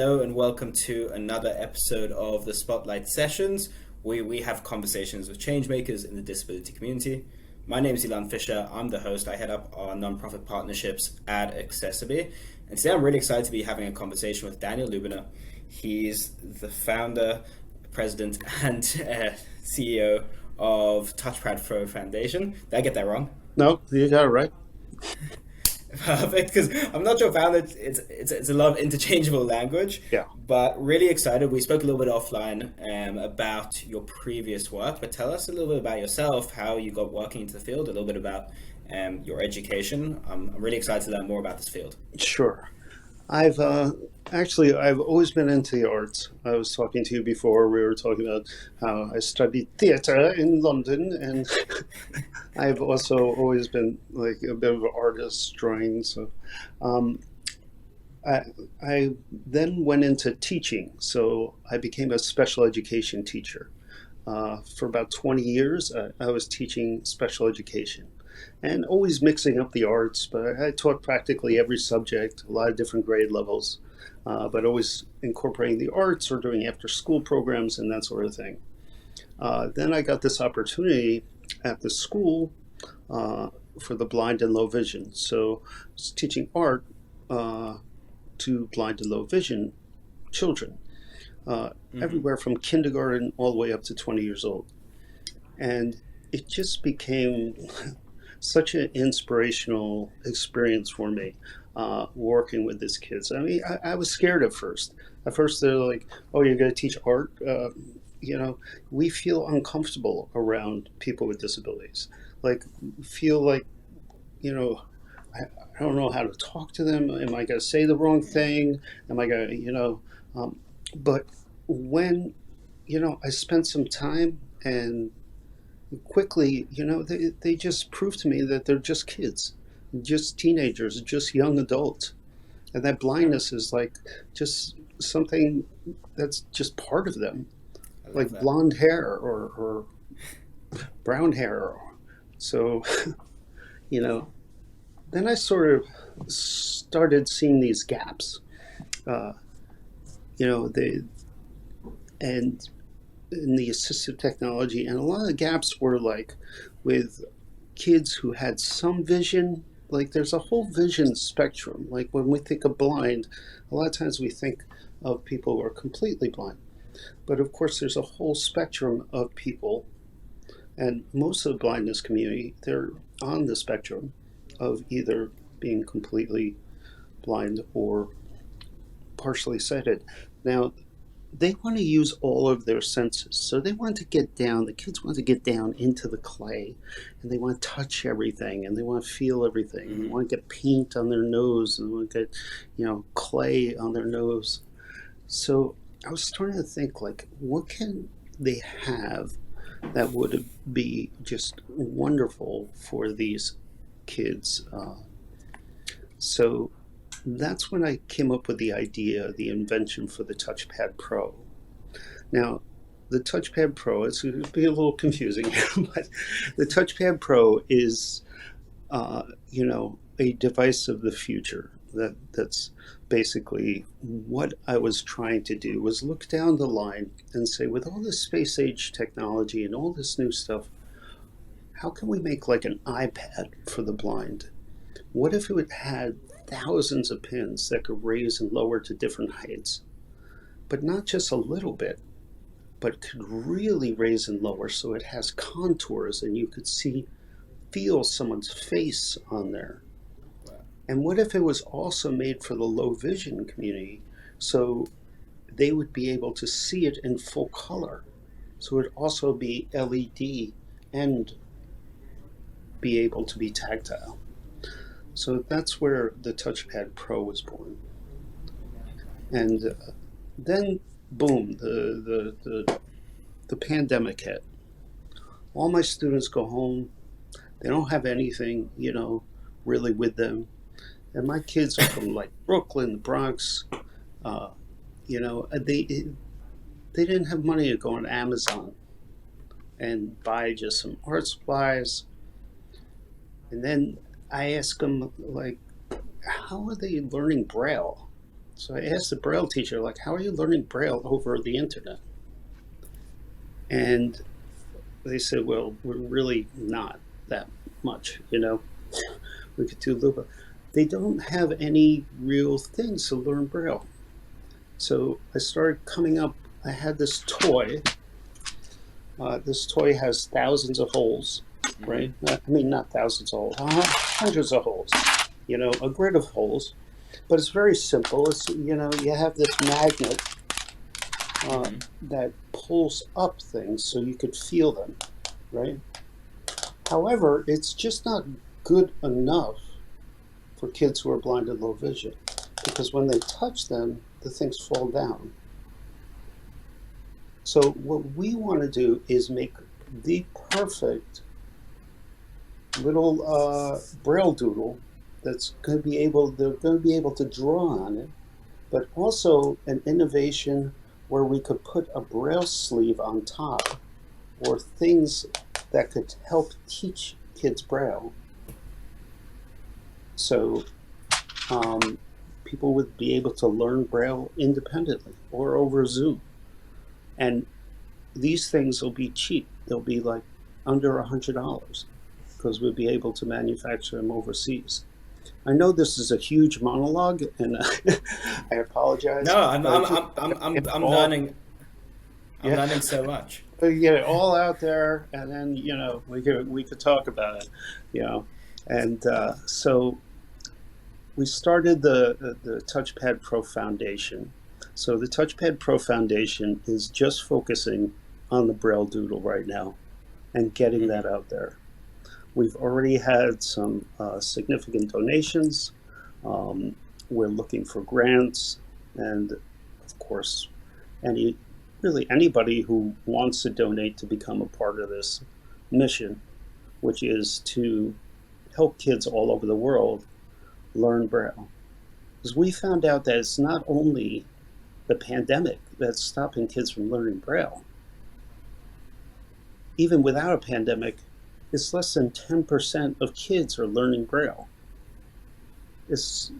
Hello and welcome to another episode of the Spotlight Sessions, where we have conversations with changemakers in the disability community. My name is Ilan Fisher. I'm the host. I head up our nonprofit partnerships at accessiBe's. And today I'm really excited to be having a conversation with Daniel Lubiner. He's the founder, president, and CEO of TouchPadPro Foundation. Did I get that wrong? No, you got it right. Perfect, because I'm not sure found it. It's a lot of interchangeable language, Yeah, but really excited. We spoke a little bit offline about your previous work, but tell us a little bit about yourself, how you got working into the field, a little bit about your education. I'm really excited to learn more about this field. sure. I've I've always been into the arts. I was talking to you before. We were talking about how I studied theater in London, and I've also always been like a bit of an artist, drawing. So, um, I then went into teaching. So I became a special education teacher. For about 20 years, I was teaching special education and always mixing up the arts, but I taught practically every subject, a lot of different grade levels, but always incorporating the arts or doing after school programs and that sort of thing. Then I got this opportunity at the school for the blind and low vision. So I was teaching art to blind and low vision children, everywhere from kindergarten all the way up to 20 years old. And it just became such an inspirational experience for me working with these kids. I mean, I was scared at first. At first, they're like, "Oh, you're going to teach art?" We feel uncomfortable around people with disabilities. Like, feel like, you know, I don't know how to talk to them. Am I going to say the wrong thing? Am I going to, But when, I spent some time and quickly, they just prove to me that they're just kids, just teenagers, just young adults. And that blindness is like just something that's just part of them, I love like that. blonde hair or brown hair. So, you know, then I sort of started seeing these gaps, uh, they, and in the assistive technology, and a lot of the gaps were like with kids who had some vision. Like there's a whole vision spectrum. Like when we think of blind, a lot of times we think of people who are completely blind. But of course, there's a whole spectrum of people, and most of the blindness community, they're on the spectrum of either being completely blind or partially sighted. Now, they want to use all of their senses. So they want to get down, the kids want to get down into the clay, and they want to touch everything, and they want to feel everything. And they want to get paint on their nose, and they want to get, clay on their nose. So I was starting to think, like, what can they have that would be just wonderful for these kids? So that's when I came up with the idea, the invention for the TouchPad Pro. Now, the TouchPad Pro, it's going to be a little confusing here, but the TouchPad Pro is, a device of the future. That's basically what I was trying to do, was look down the line and say, with all this space age technology and all this new stuff, how can we make like an iPad for the blind? What if it had thousands of pins that could raise and lower to different heights, but not just a little bit, but could really raise and lower so it has contours and you could feel someone's face on there. And what if it was also made for the low vision community so they would be able to see it in full color? So it would also be LED and be able to be tactile. So that's where the TouchPad Pro was born. And then, boom, the pandemic hit. All my students go home. They don't have anything, really with them. And my kids are from like Brooklyn, the Bronx. They didn't have money to go on Amazon and buy just some art supplies. And then I asked them, like, how are they learning Braille? So I asked the Braille teacher, like, how are you learning Braille over the internet? And they said, well, we're really not that much, you know. We could do Luba. They don't have any real things to learn Braille. So I started coming up, I had this toy. This toy has thousands of holes, right? I mean, not thousands of holes, hundreds of holes, you know, a grid of holes. But it's very simple. It's, you know, you have this magnet that pulls up things so you could feel them, right? However, it's just not good enough for kids who are blind and low vision, because when they touch them, the things fall down. So what we want to do is make the perfect little Braille Doodle that's going to be able, they're going to be able to draw on it, but also an innovation where we could put a Braille sleeve on top, or things that could help teach kids Braille. So people would be able to learn Braille independently or over Zoom. And these things will be cheap. They'll be like under $100 because we'll be able to manufacture them overseas. I know this is a huge monologue, and I apologize. No, I'm learning. I'm learning so much. Get it all out there, and then, you know, we could talk about it, you know. And so we started the TouchPadPro Foundation. So the TouchPadPro Foundation is just focusing on the Braille Doodle right now and getting that out there. We've already had some significant donations. We're looking for grants, and of course, anybody who wants to donate to become a part of this mission, which is to help kids all over the world learn Braille. Because we found out that it's not only the pandemic that's stopping kids from learning Braille. Even without a pandemic, it's less than 10% of kids are learning Braille. It's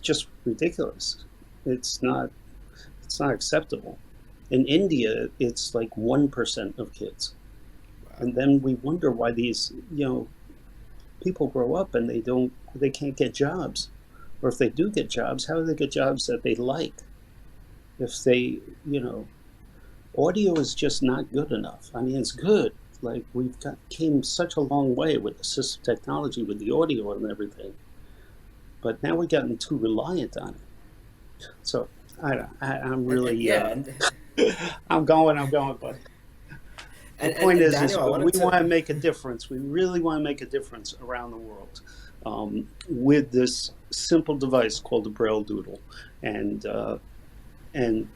just ridiculous. It's not acceptable. In India, it's like 1% of kids. Wow. And then we wonder why these, you know, people grow up and they can't get jobs. Or if they do get jobs, how do they get jobs that they like? If they, you know, audio is just not good enough. I mean, it's good. Like, came such a long way with assistive technology, with the audio and everything. But now we've gotten too reliant on it. So I'm really, I'm going, but the point is we want to make a difference. We really want to make a difference around the world with this simple device called the Braille Doodle. And you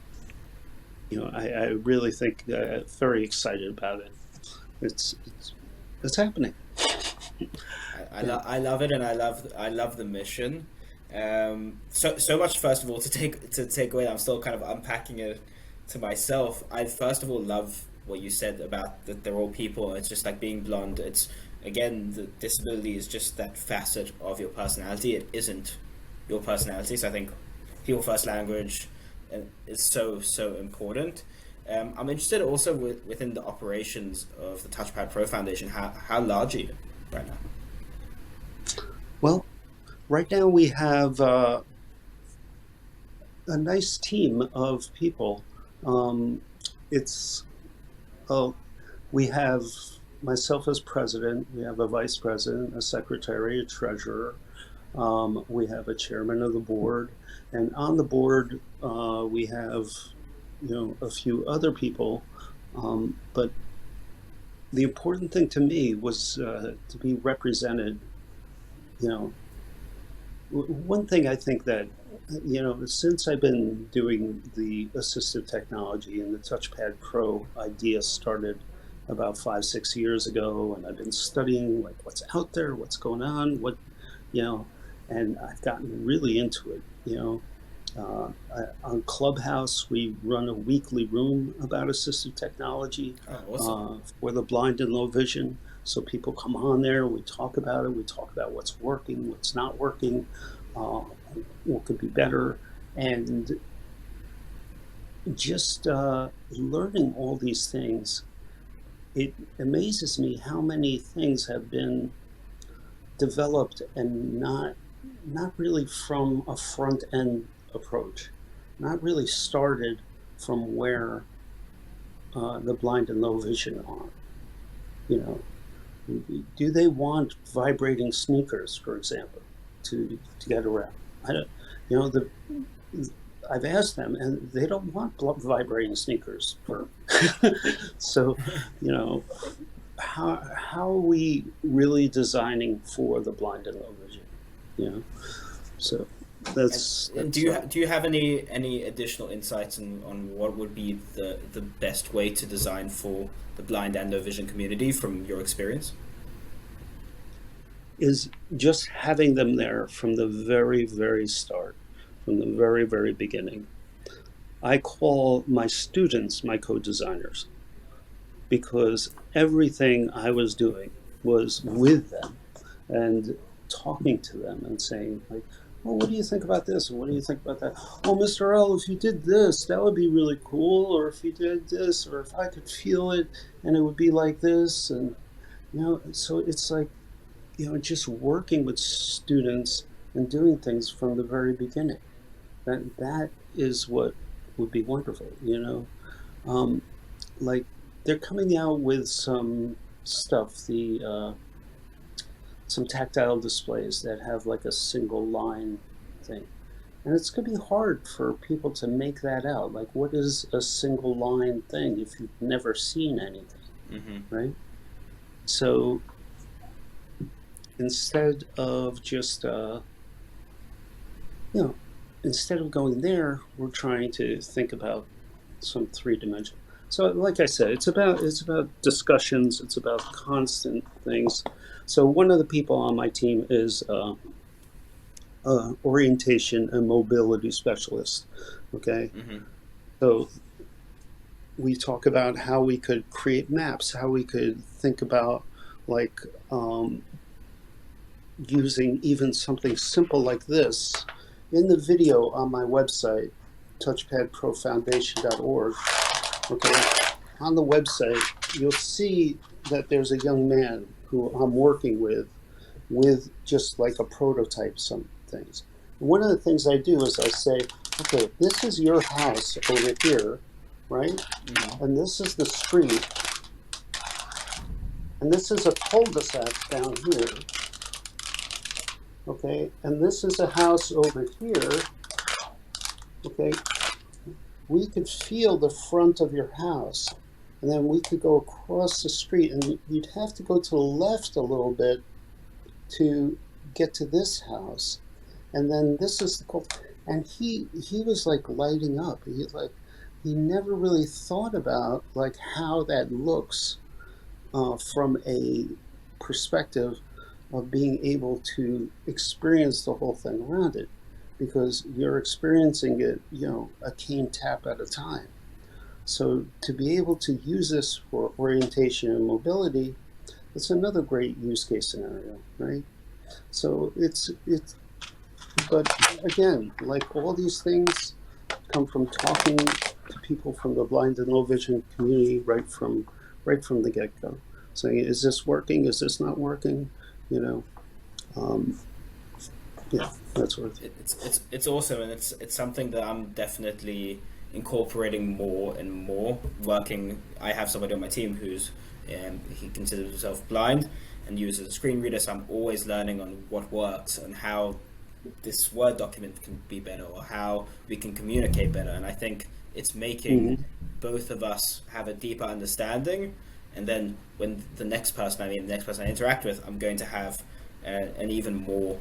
know, I really think very excited about it. It's happening. I love it, and I love the mission. So much. First of all, to take away, I'm still kind of unpacking it to myself. I first of all love what you said about that they're all people. It's just like being blonde. It's, again, the disability is just that facet of your personality. It isn't your personality. So I think your first language is so important. I'm interested also within the operations of the TouchPadPro Foundation. How large are you right now? Well, right now we have a nice team of people. We have myself as president. We have a vice president, a secretary, a treasurer. We have a chairman of the board, and on the board we have, you know, a few other people. But the important thing to me was to be represented. You know, one thing I think that, you know, since I've been doing the assistive technology, and the TouchPadPro idea started about 5-6 years ago, and I've been studying like what's out there, what's going on, what, you know, and I've gotten really into it. You know, on Clubhouse we run a weekly room about assistive technology. Awesome. For the blind and low vision. So people come on there, we talk about it, we talk about what's working, what's not working, what could be better. And just learning all these things, it amazes me how many things have been developed and not really from a front end approach, not really started from where the blind and low vision are. You know, do they want vibrating sneakers, for example, to get around? I don't, you know, I've asked them, and they don't want vibrating sneakers for. So, you know, how are we really designing for the blind and low vision? You know, so that's Do you have any additional insights on what would be the best way to design for the blind and low vision community from your experience? is just having them there from the very, very start, from the very, very beginning. I call my students my co-designers, because everything I was doing was with them and talking to them and saying, like, well, what do you think about this? And what do you think about that? Oh, Mr. L, if you did this, that would be really cool. Or if you did this, or if I could feel it and it would be like this. And, you know, so it's like, you know, just working with students and doing things from the very beginning. That is what would be wonderful, you know. Like, they're coming out with some stuff, some tactile displays that have like a single line thing. And it's going to be hard for people to make that out. Like, what is a single line thing if you've never seen anything, right? So instead of just, you know, instead of going there, we're trying to think about some three-dimensional. So, like I said, it's about discussions. It's about constant things. So, one of the people on my team is orientation and mobility specialist. Okay, so we talk about how we could create maps, how we could think about like using even something simple like this. In the video on my website, TouchPadProFoundation.org. Okay, on the website, you'll see that there's a young man who I'm working with just like a prototype, some things. And one of the things I do is I say, okay, this is your house over here, right? And this is the street, and this is a cul-de-sac down here, okay? And this is a house over here, okay? We could feel the front of your house, and then we could go across the street, and you'd have to go to the left a little bit to get to this house. And then this is the and he was like lighting up. He never really thought about like how that looks from a perspective of being able to experience the whole thing around it, because you're experiencing it, you know, a cane tap at a time. So to be able to use this for orientation and mobility, it's another great use case scenario, right? So it's but again, like all these things come from talking to people from the blind and low vision community right from the get-go, saying, is this working? Is this not working? You know, yeah, that sort of thing. It's awesome, and it's something that I'm definitely incorporating more and more. Working, I have somebody on my team who's he considers himself blind and uses a screen reader, so I'm always learning on what works and how this Word document can be better, or how we can communicate better. And I think it's making both of us have a deeper understanding, and then when the next person I interact with, I'm going to have an even more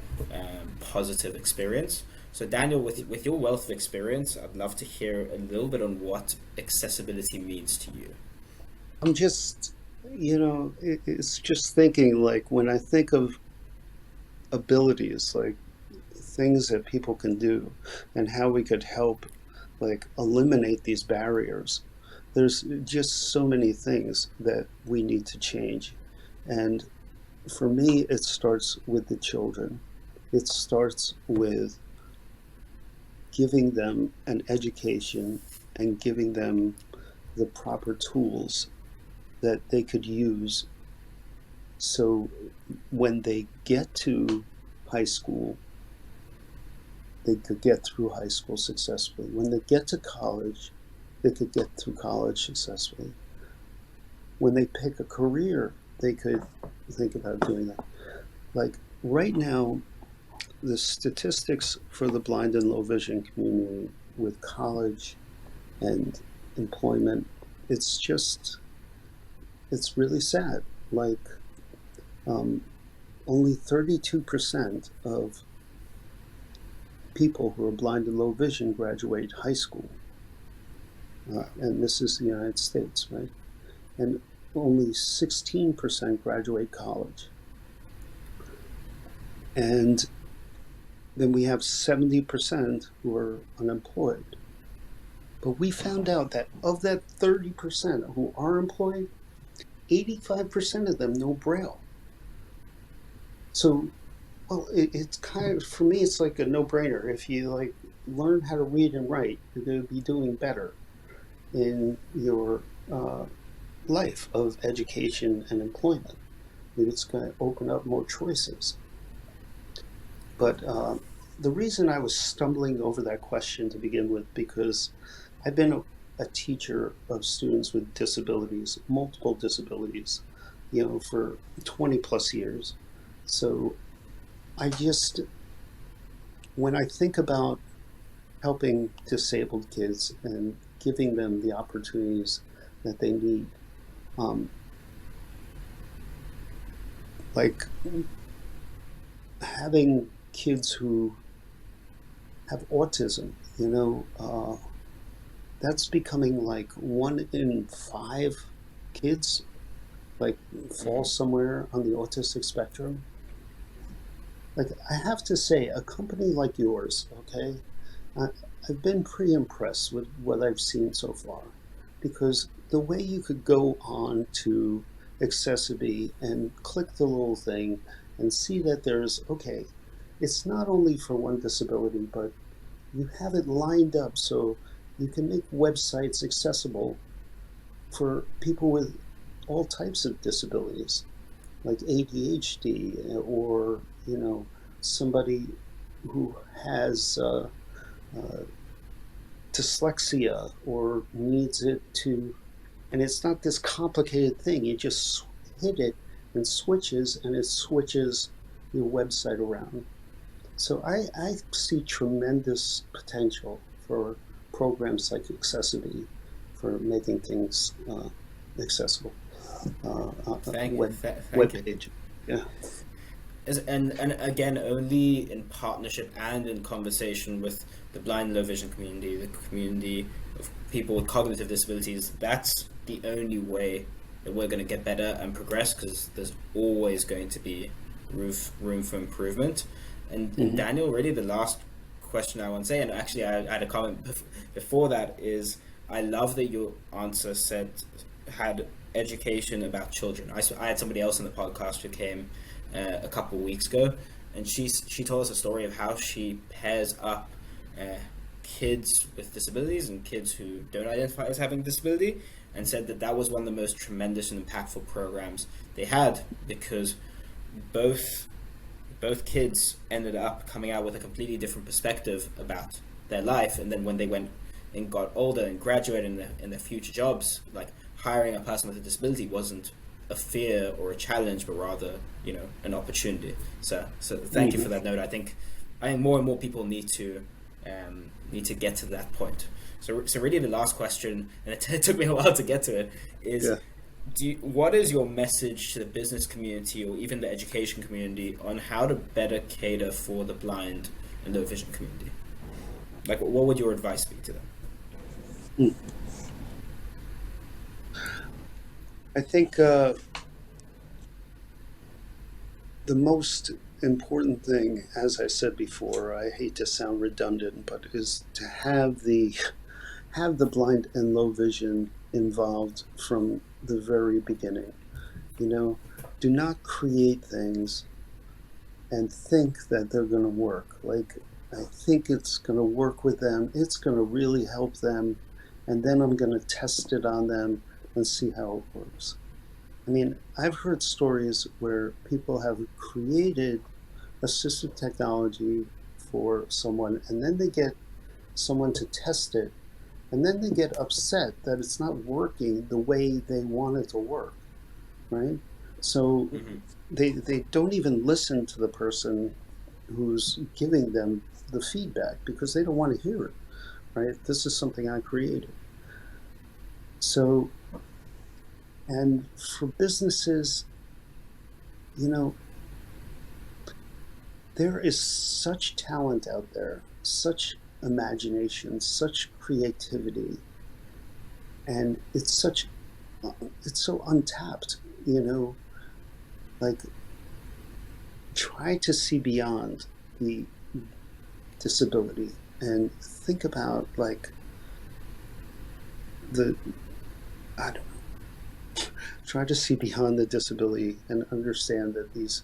positive experience. So Daniel, with your wealth of experience, I'd love to hear a little bit on what accessibility means to you. I'm just, you know, it's just thinking, like, when I think of abilities, like things that people can do and how we could help like eliminate these barriers, there's just so many things that we need to change. And for me, it starts with the children. It starts with giving them an education and giving them the proper tools that they could use, so when they get to high school, they could get through high school successfully. When they get to college, they could get through college successfully. When they pick a career, they could think about doing that. Like right now, the statistics for the blind and low vision community with college and employment, it's really sad. Like only 32% of people who are blind and low vision graduate high school. And this is the United States, right? And only 16% graduate college. And then we have 70% who are unemployed. But we found out that of that 30% who are employed, 85% of them know Braille. So, well, it's kind of, for me, it's like a no-brainer. If you like learn how to read and write, you're going to be doing better in your life of education and employment. It's going to open up more choices. But the reason I was stumbling over that question to begin with, because I've been a teacher of students with disabilities, multiple disabilities, for 20 plus years. So when I think about helping disabled kids and giving them the opportunities that they need, like having kids who have autism, that's becoming like 1 in 5 kids like fall somewhere on the autistic spectrum. Like, I have to say, a company like yours, okay, I've been pretty impressed with what I've seen so far, because the way you could go on to accessiBe and click the little thing and see that there's, okay, it's not only for one disability, but you have it lined up so you can make websites accessible for people with all types of disabilities, like ADHD, or somebody who has dyslexia or needs it to, and it's not this complicated thing. You just hit it and it switches your website around. So I see tremendous potential for programs like accessiBe for making things accessible. Thank Web you. page. Yeah. And again, only in partnership and in conversation with the blind and low vision community, the community of people with cognitive disabilities, that's the only way that we're going to get better and progress, because there's always going to be room for improvement. And Daniel, really the last question I want to say, and actually I had a comment before that, is I love that your answer had education about children. I had somebody else on the podcast who came a couple of weeks ago, and she told us a story of how she pairs up kids with disabilities and kids who don't identify as having a disability, and said that was one of the most tremendous and impactful programs they had, because both kids ended up coming out with a completely different perspective about their life, and then when they went and got older and graduated in their future jobs, like hiring a person with a disability wasn't a fear or a challenge, but rather an opportunity. So thank you for that note. I think more and more people need to get to that point. So really the last question, and it took me a while to get to it, is what is your message to the business community or even the education community on how to better cater for the blind and low vision community? Like, what would your advice be to them? I think the most important thing, as I said before, I hate to sound redundant, but is to have the blind and low vision involved from the very beginning. Do not create things and think that they're going to work. Like, I think it's going to work with them. It's going to really help them. And then I'm going to test it on them and see how it works. I mean, I've heard stories where people have created assistive technology for someone, and then they get someone to test it, and then they get upset that it's not working the way they want it to work, right? So they don't even listen to the person who's giving them the feedback because they don't want to hear it, right? This is something I created. So, and for businesses, there is such talent out there, such imagination, such creativity, and it's so untapped, like try to see beyond the disability and think about like I don't know, try to see beyond the disability and understand that these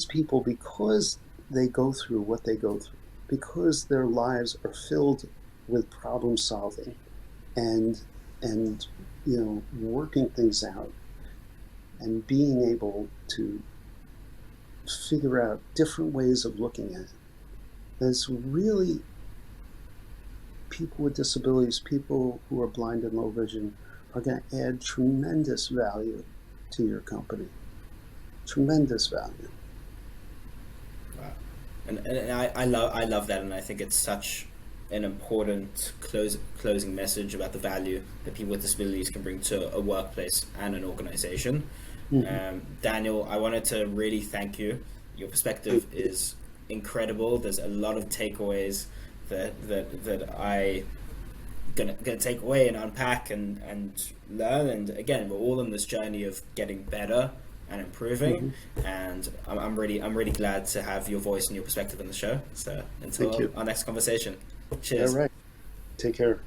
people, because they go through what they go through, because their lives are filled with problem solving and working things out and being able to figure out different ways of looking at it. There's really people with disabilities, people who are blind and low vision, are going to add tremendous value to your company. Tremendous value. Wow. And I love that, and I think it's such an important closing message about the value that people with disabilities can bring to a workplace and an organization. Daniel, I wanted to really thank you. Your perspective is incredible. There's a lot of takeaways that I gonna take away and unpack and learn. And again, we're all on this journey of getting better and improving. And I'm really glad to have your voice and your perspective on the show. So until our next conversation, cheers. All right, take care.